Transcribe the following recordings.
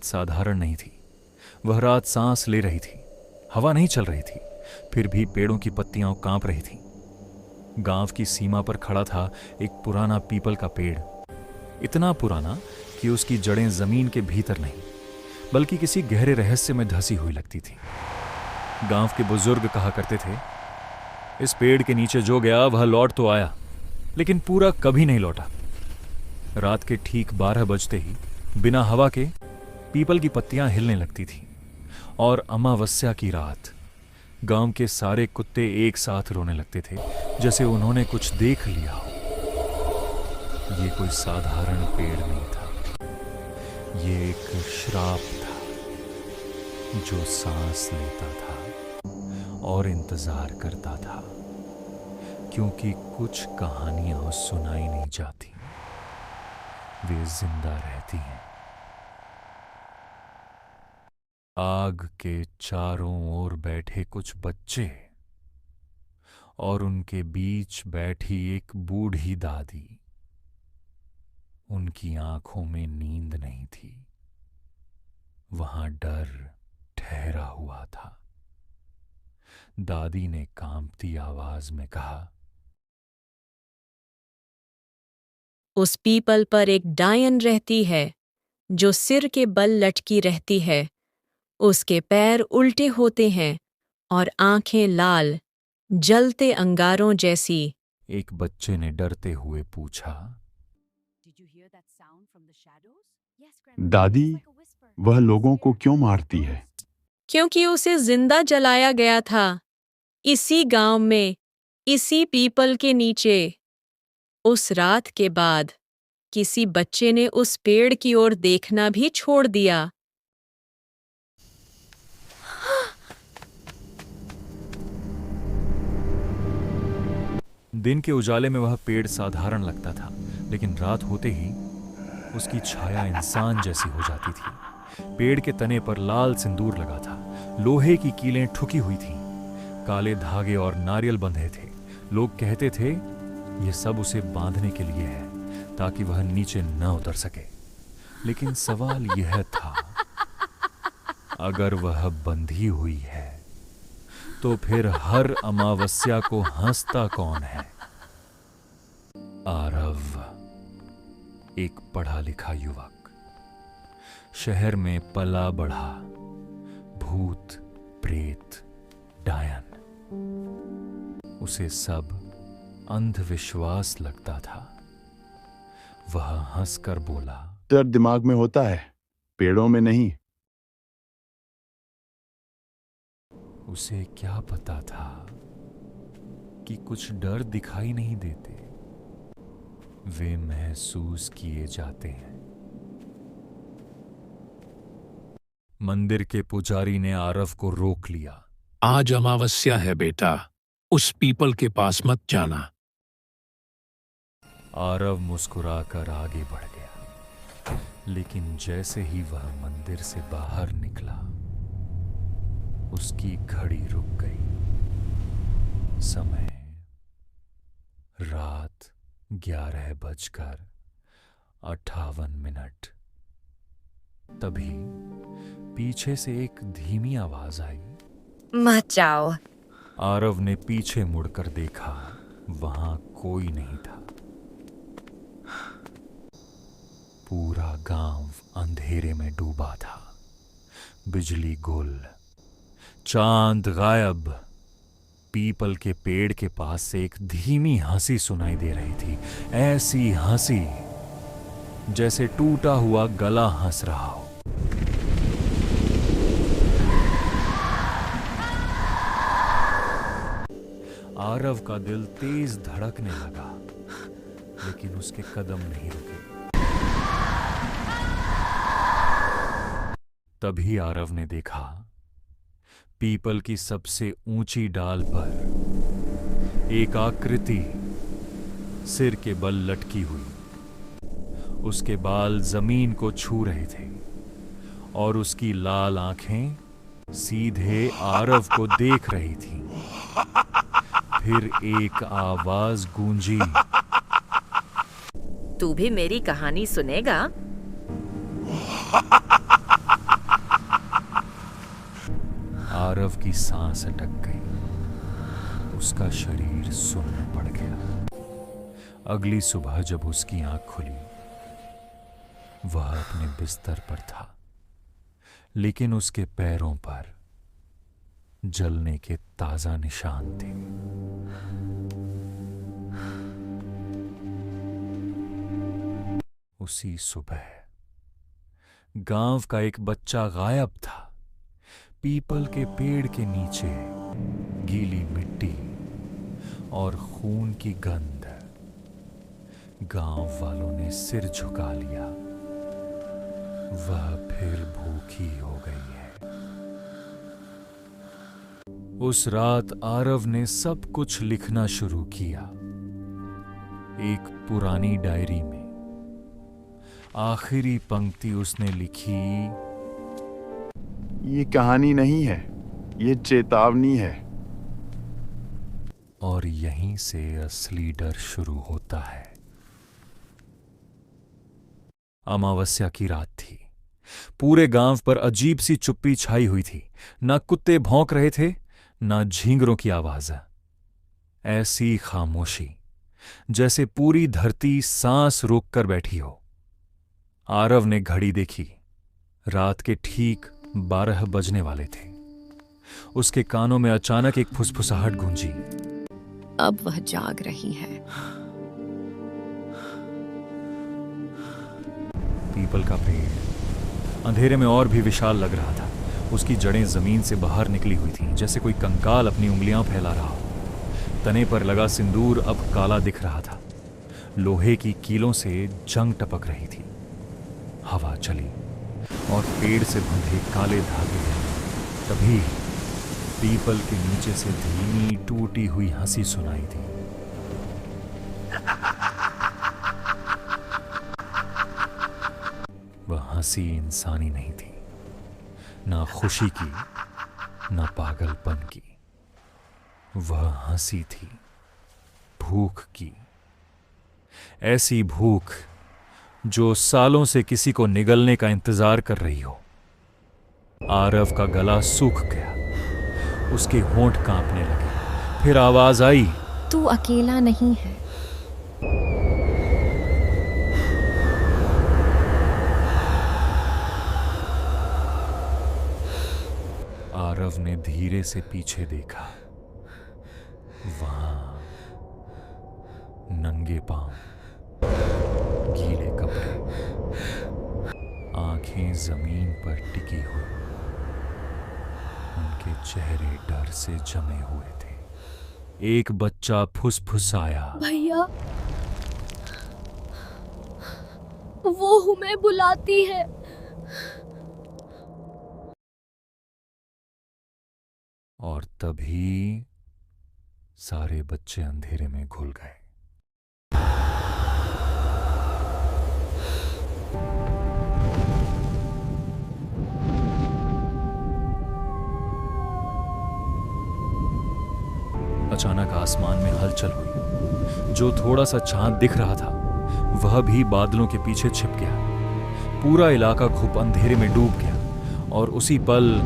रात साधारण नहीं थी। वह रात सांस ले रही थी, हवा नहीं चल रही थी, फिर भी पेड़ों की पत्तियां कांप रही थीं। गांव की सीमा पर खड़ा था एक पुराना पीपल का पेड़, इतना पुराना कि उसकी जड़ें जमीन के भीतर नहीं बल्कि किसी गहरे रहस्य में धसी हुई लगती थी। गांव के बुजुर्ग कहा करते थे, इस पेड़ के नीचे जो गया वह लौट तो आया, लेकिन पूरा कभी नहीं लौटा। रात के ठीक 12 बजते ही बिना हवा के पीपल की पत्तियां हिलने लगती थीं और अमावस्या की रात गांव के सारे कुत्ते एक साथ रोने लगते थे, जैसे उन्होंने कुछ देख लिया हो। ये कोई साधारण पेड़ नहीं था, ये एक श्राप था जो सांस लेता था और इंतजार करता था, क्योंकि कुछ कहानियां सुनाई नहीं जाती, वे जिंदा रहती हैं। आग के चारों ओर बैठे कुछ बच्चे और उनके बीच बैठी एक बूढ़ी दादी। उनकी आंखों में नींद नहीं थी, वहां डर ठहरा हुआ था। दादी ने कांपती आवाज में कहा, उस पीपल पर एक डायन रहती है जो सिर के बल लटकी रहती है। उसके पैर उल्टे होते हैं और आंखें लाल, जलते अंगारों जैसी। एक बच्चे ने डरते हुए पूछा, दादी, वह लोगों को क्यों मारती है? क्योंकि उसे जिंदा जलाया गया था, इसी गांव में, इसी पीपल के नीचे। उस रात के बाद किसी बच्चे ने उस पेड़ की ओर देखना भी छोड़ दिया। दिन के उजाले में वह पेड़ साधारण लगता था, लेकिन रात होते ही उसकी छाया इंसान जैसी हो जाती थी। पेड़ के तने पर लाल सिंदूर लगा था, लोहे की कीलें ठुकी हुई थीं, काले धागे और नारियल बंधे थे। लोग कहते थे यह सब उसे बांधने के लिए है ताकि वह नीचे न उतर सके। लेकिन सवाल यह था, अगर वह बंधी हुई है तो फिर हर अमावस्या को हंसता कौन है? आरव, एक पढ़ा लिखा युवक, शहर में पला बढ़ा, भूत, प्रेत, डायन, उसे सब अंधविश्वास लगता था। वह हंसकर बोला, डर दिमाग में होता है, पेड़ों में नहीं। उसे क्या पता था कि कुछ डर दिखाई नहीं देते, वे महसूस किए जाते हैं। मंदिर के पुजारी ने आरव को रोक लिया। आज अमावस्या है बेटा, उस पीपल के पास मत जाना। आरव मुस्कुराकर आगे बढ़ गया, लेकिन जैसे ही वह मंदिर से बाहर निकला, उसकी घड़ी रुक गई। समय रात 11:58। तभी पीछे से एक धीमी आवाज आई, मत जाओ। आरव ने पीछे मुड़कर देखा, वहां कोई नहीं था। पूरा गांव अंधेरे में डूबा था, बिजली गुल, चांद गायब। पीपल के पेड़ के पास से एक धीमी हंसी सुनाई दे रही थी, ऐसी हंसी जैसे टूटा हुआ गला हंस रहा हो। आरव का दिल तेज धड़कने लगा, लेकिन उसके कदम नहीं रुके। तभी आरव ने देखा, पीपल की सबसे ऊंची डाल पर एक आकृति सिर के बल लटकी हुई। उसके बाल जमीन को छू रहे थे और उसकी लाल आंखें सीधे आरव को देख रही थीं। फिर एक आवाज गूंजी, तू भी मेरी कहानी सुनेगा? आरव की सांस अटक गई। उसका शरीर सुन्न पड़ गया। अगली सुबह जब उसकी आंख खुली, वह अपने बिस्तर पर था, लेकिन उसके पैरों पर जलने के ताजा निशान थे। उसी सुबह गांव का एक बच्चा गायब था। पीपल के पेड़ के नीचे गीली मिट्टी और खून की गंध। गांव वालों ने सिर झुका लिया। वह फिर भूखी हो गई है। उस रात आरव ने सब कुछ लिखना शुरू किया। एक पुरानी डायरी में आखिरी पंक्ति उसने लिखी, ये कहानी नहीं है, ये चेतावनी है। और यहीं से असली डर शुरू होता है। अमावस्या की रात थी। पूरे गांव पर अजीब सी चुप्पी छाई हुई थी। ना कुत्ते भौंक रहे थे, ना झींगरों की आवाज। ऐसी खामोशी जैसे पूरी धरती सांस रोककर बैठी हो। आरव ने घड़ी देखी। रात के ठीक 12 बजने वाले थे। उसके कानों में अचानक एक फुसफुसाहट गूंजी। अब वह जाग रही है। पीपल का पेड़ अंधेरे में और भी विशाल लग रहा था। उसकी जड़ें जमीन से बाहर निकली हुई थीं, जैसे कोई कंकाल अपनी उंगलियां फैला रहा हो। तने पर लगा सिंदूर अब काला दिख रहा था। लोहे की कीलों से जंग टपक रही थी। हवा चली और पेड़ से बंधे काले धागे गए। तभी पीपल के नीचे से धीमी टूटी हुई हंसी सुनाई दी। वह हंसी इंसानी नहीं थी, ना खुशी की, ना पागलपन की। वह हंसी थी भूख की। ऐसी भूख जो सालों से किसी को निगलने का इंतजार कर रही हो। आरव का गला सूख गया। उसके होंठ कांपने लगे। फिर आवाज आई, तू अकेला नहीं है। आरव ने धीरे से पीछे देखा। वहां नंगे पांव, गीले कपड़े, आंखें जमीन पर टिकी हुई। उनके चेहरे डर से जमे हुए थे। एक बच्चा फुसफुसाया, भैया, वो हमें बुलाती है। और तभी सारे बच्चे अंधेरे में घुल गए। अचानक आसमान में हलचल हुई। जो थोड़ा सा चांद दिख रहा था, वह भी बादलों के पीछे छिप गया। पूरा इलाका घुप अंधेरे में डूब गया। और उसी पल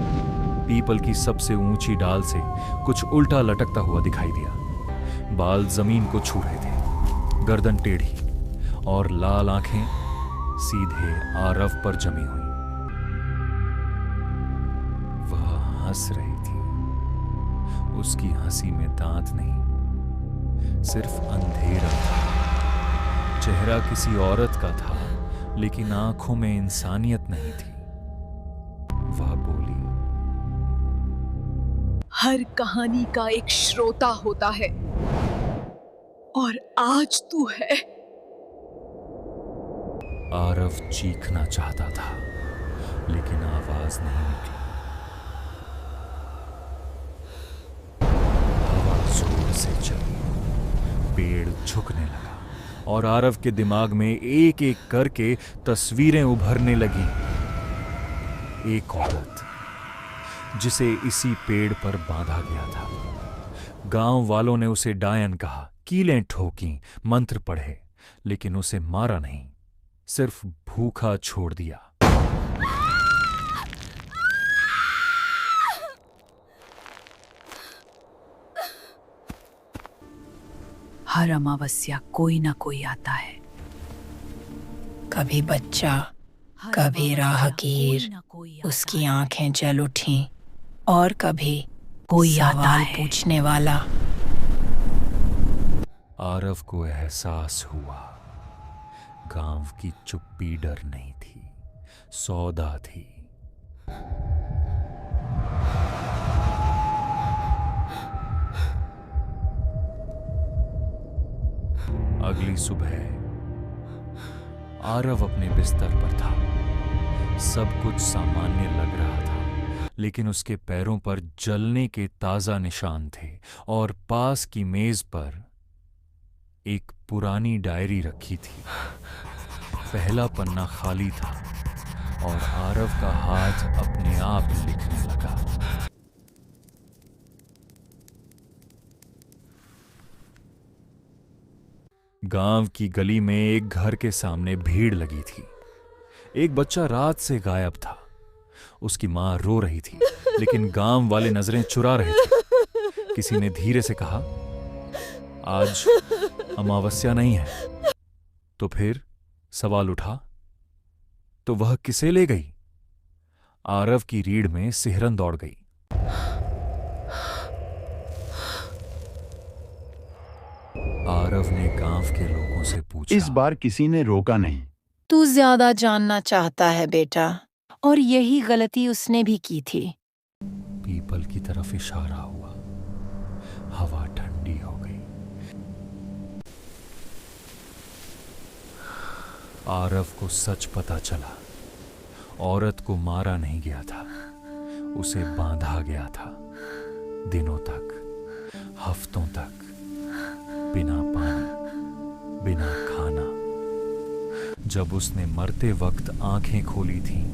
पीपल की सबसे ऊंची डाल से कुछ उल्टा लटकता हुआ दिखाई दिया। बाल जमीन को छू रहे थे, गर्दन टेढ़ी और लाल आंखें सीधे आरव पर जमी हुई। वह हंस रही थी। उसकी हंसी में दांत नहीं, सिर्फ अंधेरा था। चेहरा किसी औरत का था, लेकिन आंखों में इंसानियत नहीं थी। वह बोली, हर कहानी का एक श्रोता होता है, और आज तू है। आरव चीखना चाहता था, लेकिन आवाज नहीं निकली। हवा जोर से चली, पेड़ झुकने लगा और आरव के दिमाग में एक एक करके तस्वीरें उभरने लगी। एक औरत जिसे इसी पेड़ पर बांधा गया था। गांव वालों ने उसे डायन कहा, कीलें ठोकीं, मंत्र पढ़े, लेकिन उसे मारा नहीं, सिर्फ भूखा छोड़ दिया। हर अमावस्या कोई ना कोई आता है। कभी बच्चा, कभी राहगीर, उसकी आंखें जल उठी, और कभी कोई सवाल पूछने वाला। आरव को एहसास हुआ, गांव की चुप्पी डर नहीं थी, सौदा थी। अगली सुबह आरव अपने बिस्तर पर था। सब कुछ सामान्य लग रहा था, लेकिन उसके पैरों पर जलने के ताजा निशान थे और पास की मेज पर एक पुरानी डायरी रखी थी। पहला पन्ना खाली था और आरव का हाथ अपने आप लिखने लगा। गांव की गली में एक घर के सामने भीड़ लगी थी। एक बच्चा रात से गायब था। उसकी मां रो रही थी, लेकिन गांव वाले नजरें चुरा रहे थे। किसी ने धीरे से कहा, आज अमावस्या नहीं है। तो फिर सवाल उठा, तो वह किसे ले गई? आरव की रीढ़ में सिहरन दौड़ गई। आरव ने गांव के लोगों से पूछा, इस बार किसी ने रोका नहीं। तू ज्यादा जानना चाहता है बेटा, और यही गलती उसने भी की थी। पीपल की तरफ इशारा हुआ। हवा ठंडी हो गई। आरव को सच पता चला। औरत को मारा नहीं गया था, उसे बांधा गया था। दिनों तक, हफ्तों तक, बिना पानी, बिना खाना। जब उसने मरते वक्त आंखें खोली थीं,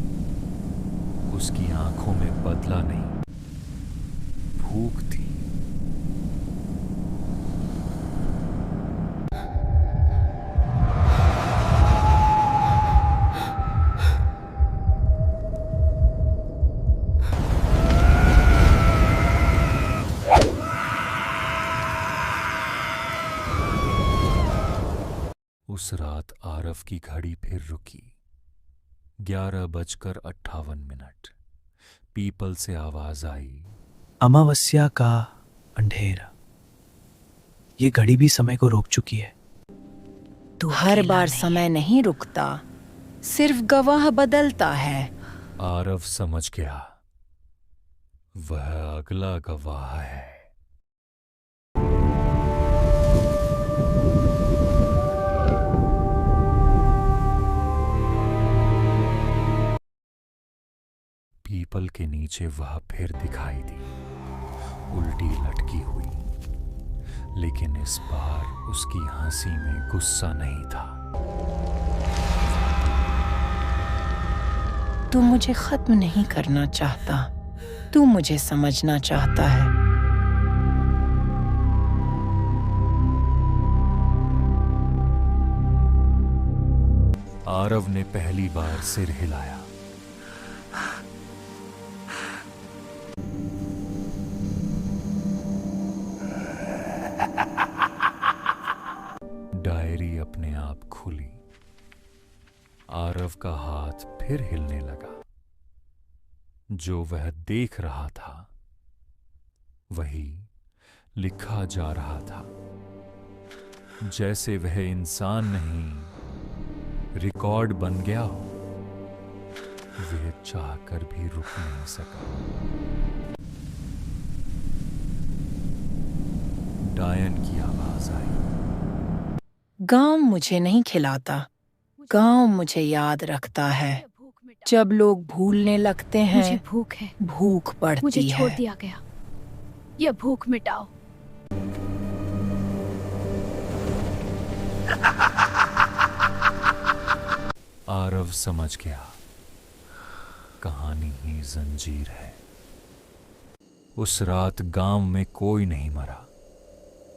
उसकी आंखों में बदला नहीं, भूख थी। उस रात आरव की घड़ी फिर रुकी। 11:58। पीपल से आवाज आई, अमावस्या का अंधेरा। ये घड़ी भी समय को रोक चुकी है। तू हर बार समय नहीं रुकता, सिर्फ गवाह बदलता है। आरव समझ गया, वह अगला गवाह है। पीपल के नीचे वह फिर दिखाई दी, उल्टी लटकी हुई। लेकिन इस बार उसकी हंसी में गुस्सा नहीं था। तू मुझे खत्म नहीं करना चाहता, तू मुझे समझना चाहता है। आरव ने पहली बार सिर हिलाया। डायरी अपने आप खुली। आरव का हाथ फिर हिलने लगा। जो वह देख रहा था, वही लिखा जा रहा था। जैसे वह इंसान नहीं, रिकॉर्ड बन गया हो। वह चाहकर भी रुक नहीं सका। डायन की आवाज आई, गांव मुझे नहीं खिलाता, गांव मुझे याद रखता है। जब लोग भूलने लगते हैं, मुझे भूख है, भूख बढ़ती मुझे है। छोड़ दिया गया। यह भूख मिटाओ। आरव समझ गया, कहानी ही जंजीर है। उस रात गांव में कोई नहीं मरा।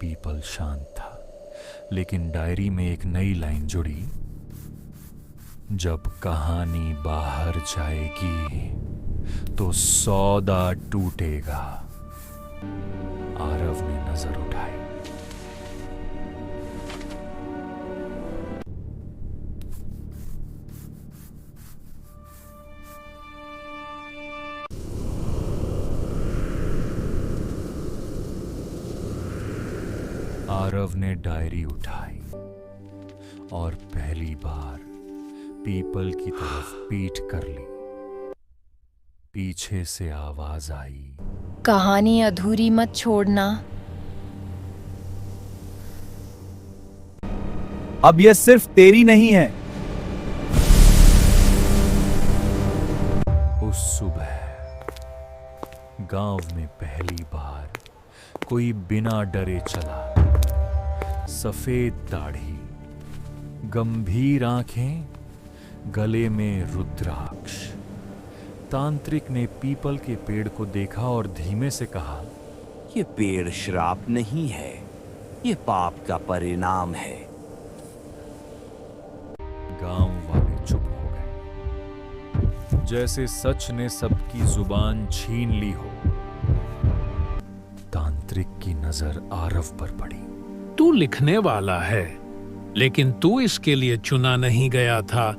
पीपल शांत था, लेकिन डायरी में एक नई लाइन जुड़ी, जब कहानी बाहर जाएगी तो सौदा टूटेगा। आरव ने नजर उठाई। आरव ने डायरी उठाई और पहली बार पीपल की तरफ पीठ कर ली। पीछे से आवाज आई, कहानी अधूरी मत छोड़ना। अब यह सिर्फ तेरी नहीं है। उस सुबह गांव में पहली बार कोई बिना डरे चला। सफेद दाढ़ी, गंभीर आंखें, गले में रुद्राक्ष। तांत्रिक ने पीपल के पेड़ को देखा और धीमे से कहा, ये पेड़ श्राप नहीं है, ये पाप का परिणाम है। गांव वाले चुप हो गए, जैसे सच ने सबकी जुबान छीन ली हो। तांत्रिक की नजर आरव पर पड़ी। तू लिखने वाला है, लेकिन तू इसके लिए चुना नहीं गया था।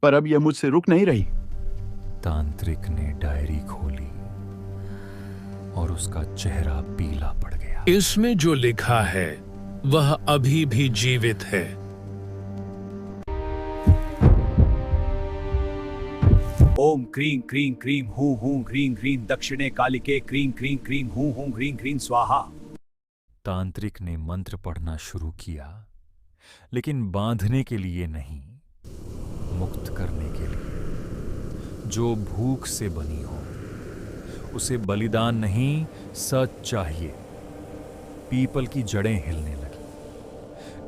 पर अब यह मुझसे रुक नहीं रही। तांत्रिक ने डायरी खोली और उसका चेहरा पीला पड़ गया। इसमें जो लिखा है वह अभी भी जीवित है। ओम क्रीं क्रीं क्रीं हूं हूं क्रीं क्रीं दक्षिणे कालिके क्रीं क्रीं क्रीं हूं हूं क्रीं क्रीं स्वाहा। तांत्रिक ने मंत्र पढ़ना शुरू किया, लेकिन बांधने के लिए नहीं, मुक्त करने के लिए। जो भूख से बनी हो उसे बलिदान नहीं, सच चाहिए। पीपल की जड़ें हिलने लगी।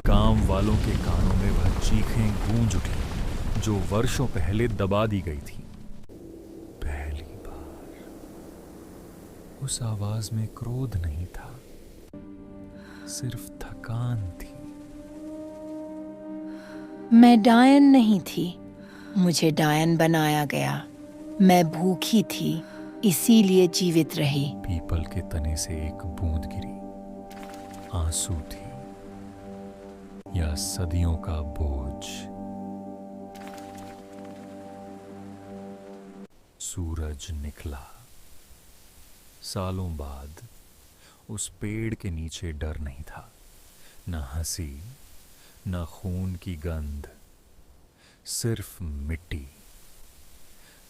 गांव वालों के कानों में वह चीखें गूंज उठी जो वर्षों पहले दबा दी गई थी। पहली बार उस आवाज में क्रोध नहीं था, सिर्फ थकान थी। मैं डायन नहीं थी, मुझे डायन बनाया गया। मैं भूखी थी, इसीलिए जीवित रही। पीपल के तने से एक बूंद गिरी। आंसू थी या सदियों का बोझ। सूरज निकला। सालों बाद उस पेड़ के नीचे डर नहीं था, न हंसी, न खून की गंध, सिर्फ मिट्टी।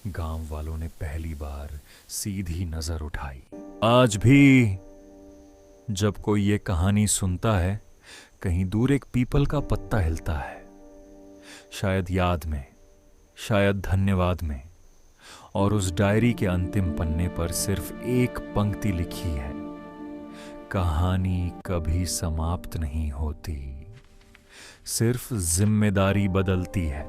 गांव वालों ने पहली बार सीधी नजर उठाई। आज भी जब कोई ये कहानी सुनता है, कहीं दूर एक पीपल का पत्ता हिलता है, शायद याद में, शायद धन्यवाद में। और उस डायरी के अंतिम पन्ने पर सिर्फ एक पंक्ति लिखी है, कहानी कभी समाप्त नहीं होती, सिर्फ जिम्मेदारी बदलती है।